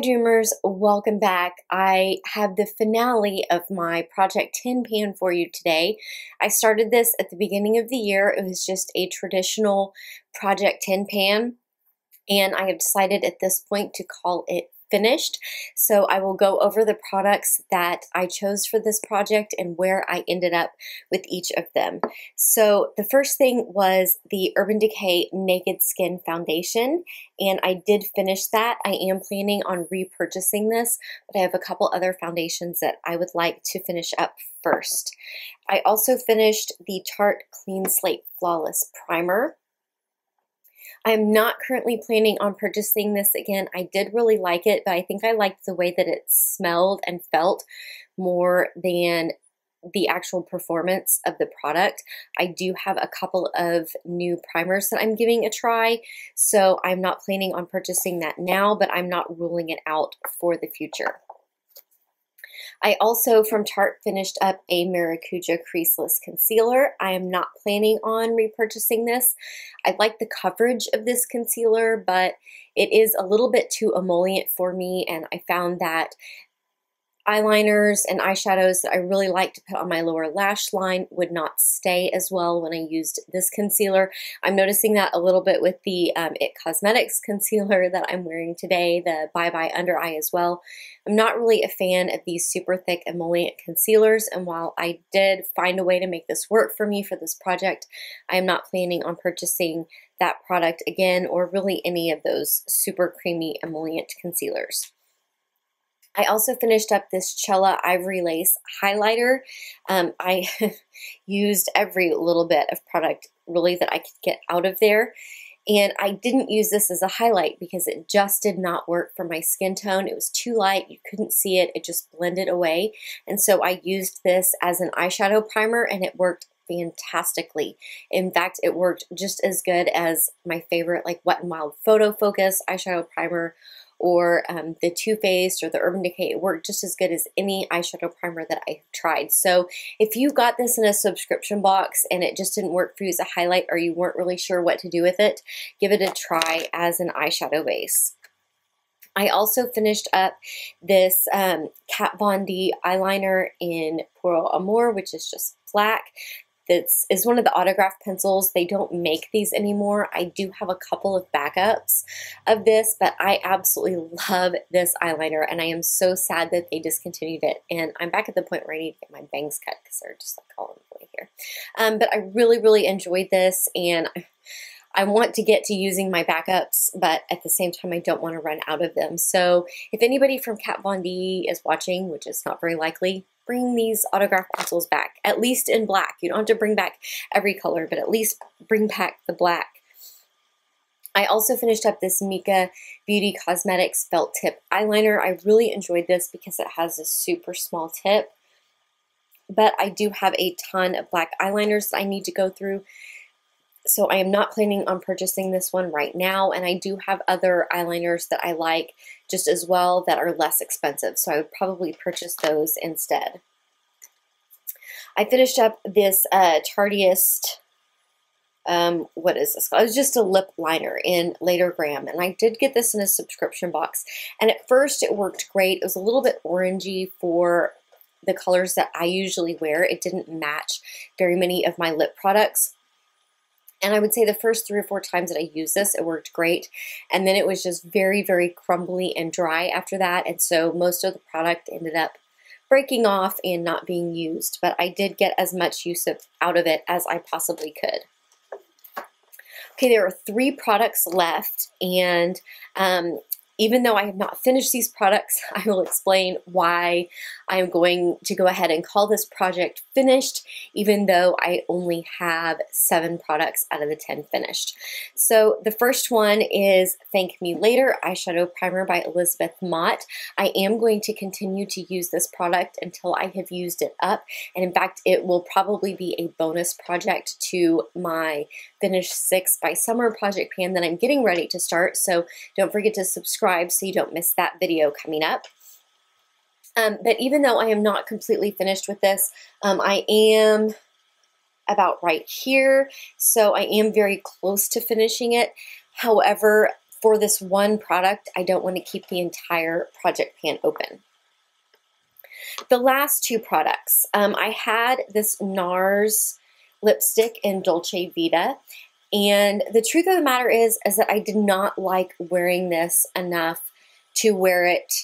Dreamers, welcome back. I have the finale of my Project Tin Pan for you today. I started this at the beginning of the year. It was just a traditional Project Tin Pan, and I have decided at this point to call it finished. So I will go over the products that I chose for this project and where I ended up with each of them. So the first thing was the Urban Decay Naked Skin Foundation, and I did finish that. I am planning on repurchasing this, but I have a couple other foundations that I would like to finish up first. I also finished the Tarte Clean Slate Flawless Primer. I'm not currently planning on purchasing this again. I did really like it, but I think I liked the way that it smelled and felt more than the actual performance of the product. I do have a couple of new primers that I'm giving a try, so I'm not planning on purchasing that now, but I'm not ruling it out for the future. I also, from Tarte, finished up a Maracuja Creaseless Concealer. I am not planning on repurchasing this. I like the coverage of this concealer, but it is a little bit too emollient for me, and I found that eyeliners and eyeshadows that I really like to put on my lower lash line would not stay as well when I used this concealer. I'm noticing that a little bit with the IT Cosmetics concealer that I'm wearing today, the Bye Bye Under Eye as well. I'm not really a fan of these super thick emollient concealers, and while I did find a way to make this work for me for this project, I am not planning on purchasing that product again, or really any of those super creamy emollient concealers. I also finished up this Cella Ivory Lace highlighter. I used every little bit of product really that I could get out of there. And I didn't use this as a highlight because it just did not work for my skin tone. It was too light, you couldn't see it, it just blended away. And so I used this as an eyeshadow primer, and it worked fantastically. In fact, it worked just as good as my favorite like Wet n Wild Photo Focus eyeshadow primer, or the Too Faced or the Urban Decay. It worked just as good as any eyeshadow primer that I've tried. So if you got this in a subscription box and it just didn't work for you as a highlight, or you weren't really sure what to do with it, give it a try as an eyeshadow base. I also finished up this Kat Von D eyeliner in Puro Amor, which is just black. This is one of the autograph pencils. They don't make these anymore. I do have a couple of backups of this, but I absolutely love this eyeliner, and I am so sad that they discontinued it. And I'm back at the point where I need to get my bangs cut because they're just like all in the way here. But I really enjoyed this, and I want to get to using my backups, but at the same time, I don't want to run out of them. So if anybody from Kat Von D is watching, which is not very likely, bring these autograph pencils back, at least in black. You don't have to bring back every color, but at least bring back the black. I also finished up this Mika Beauty Cosmetics Felt Tip Eyeliner. I really enjoyed this because it has a super small tip, but I do have a ton of black eyeliners that I need to go through. So I am not planning on purchasing this one right now, and I do have other eyeliners that I like just as well that are less expensive, so I would probably purchase those instead. I finished up this Tarteist, what is this called? It was just a lip liner in Later Graham, and I did get this in a subscription box, and at first it worked great. It was a little bit orangey for the colors that I usually wear. It didn't match very many of my lip products. And I would say the first 3 or 4 times that I used this, it worked great. And then it was just very crumbly and dry after that. And so most of the product ended up breaking off and not being used. But I did get as much use out of it as I possibly could. Okay, there are 3 products left. And even though I have not finished these products, I will explain why I am going to go ahead and call this project finished, even though I only have 7 products out of the 10 finished. So the first one is Thank Me Later Eyeshadow Primer by Elizabeth Mott. I am going to continue to use this product until I have used it up, and in fact, it will probably be a bonus project to my Finish 6 by Summer project pan that I'm getting ready to start, so don't forget to subscribe so you don't miss that video coming up. But even though I am not completely finished with this, I am about right here, so I am very close to finishing it. However, for this one product, I don't want to keep the entire project pan open. The last two products, I had this NARS lipstick in Dolce Vita, and the truth of the matter is that I did not like wearing this enough to wear it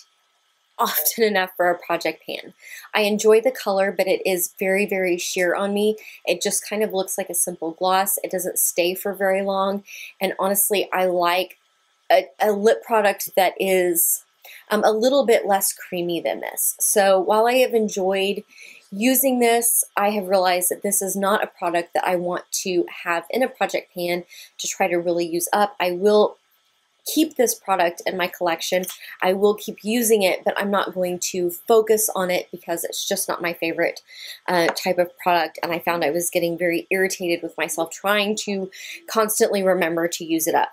often enough for a project pan. I enjoy the color, but it is very, very sheer on me. It just kind of looks like a simple gloss. It doesn't stay for very long, and honestly, I like a lip product that is a little bit less creamy than this. So while I have enjoyed using this, I have realized that this is not a product that I want to have in a project pan to try to really use up. I will keep this product in my collection. I will keep using it, but I'm not going to focus on it because it's just not my favorite type of product, and I found I was getting very irritated with myself trying to constantly remember to use it up.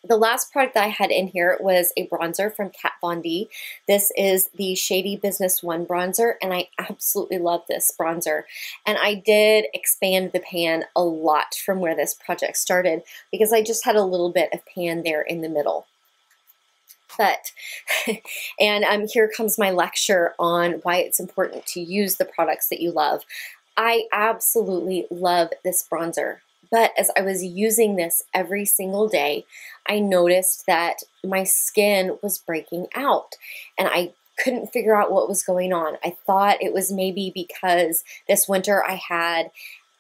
The last product that I had in here was a bronzer from Kat Von D. This is the Shady Business 1 bronzer, and I absolutely love this bronzer. And I did expand the pan a lot from where this project started because I just had a little bit of pan there in the middle. But, and here comes my lecture on why it's important to use the products that you love. I absolutely love this bronzer. But as I was using this every single day, I noticed that my skin was breaking out, and I couldn't figure out what was going on. I thought it was maybe because this winter I had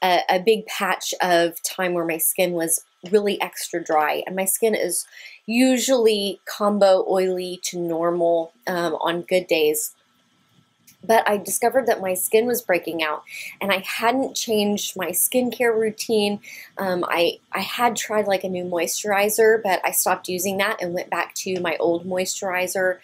a big patch of time where my skin was really extra dry, and my skin is usually combo oily to normal on good days. But I discovered that my skin was breaking out, and I hadn't changed my skincare routine. I had tried like a new moisturizer, but I stopped using that and went back to my old moisturizer.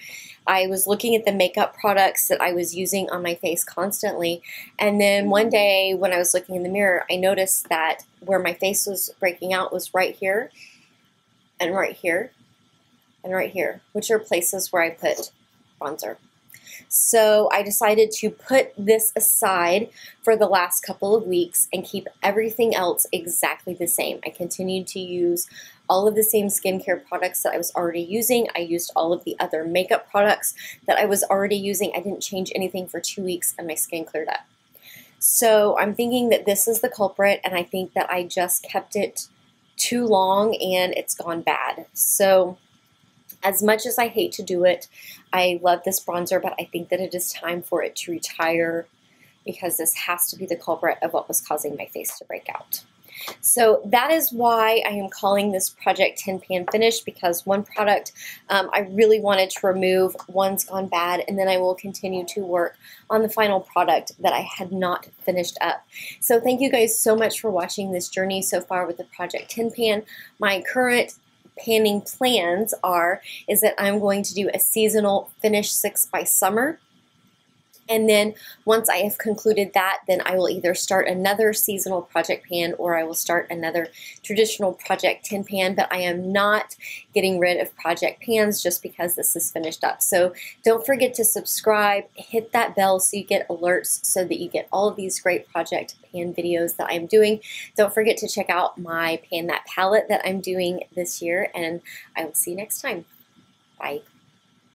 I was looking at the makeup products that I was using on my face constantly, and then one day when I was looking in the mirror, I noticed that where my face was breaking out was right here, and right here, and right here, which are places where I put bronzer. So I decided to put this aside for the last couple of weeks and keep everything else exactly the same. I continued to use all of the same skincare products that I was already using. I used all of the other makeup products that I was already using. I didn't change anything for 2 weeks, and my skin cleared up. So I'm thinking that this is the culprit, and I think that I just kept it too long and it's gone bad. So as much as I hate to do it, I love this bronzer, but I think that it is time for it to retire because this has to be the culprit of what was causing my face to break out. So that is why I am calling this project Tin Pan Finished, because one product I really wanted to remove, one's gone bad, and then I will continue to work on the final product that I had not finished up. So thank you guys so much for watching this journey so far with the project Tin Pan. My current panning plans is that I'm going to do a seasonal finish 6 by summer, and then once I have concluded that, then I will either start another seasonal project pan or I will start another traditional project tin pan. But I am not getting rid of project pans just because this is finished up. So don't forget to subscribe, hit that bell so you get alerts so that you get all of these great project pan videos that I'm doing. Don't forget to check out my Pan That palette that I'm doing this year, and I will see you next time. Bye.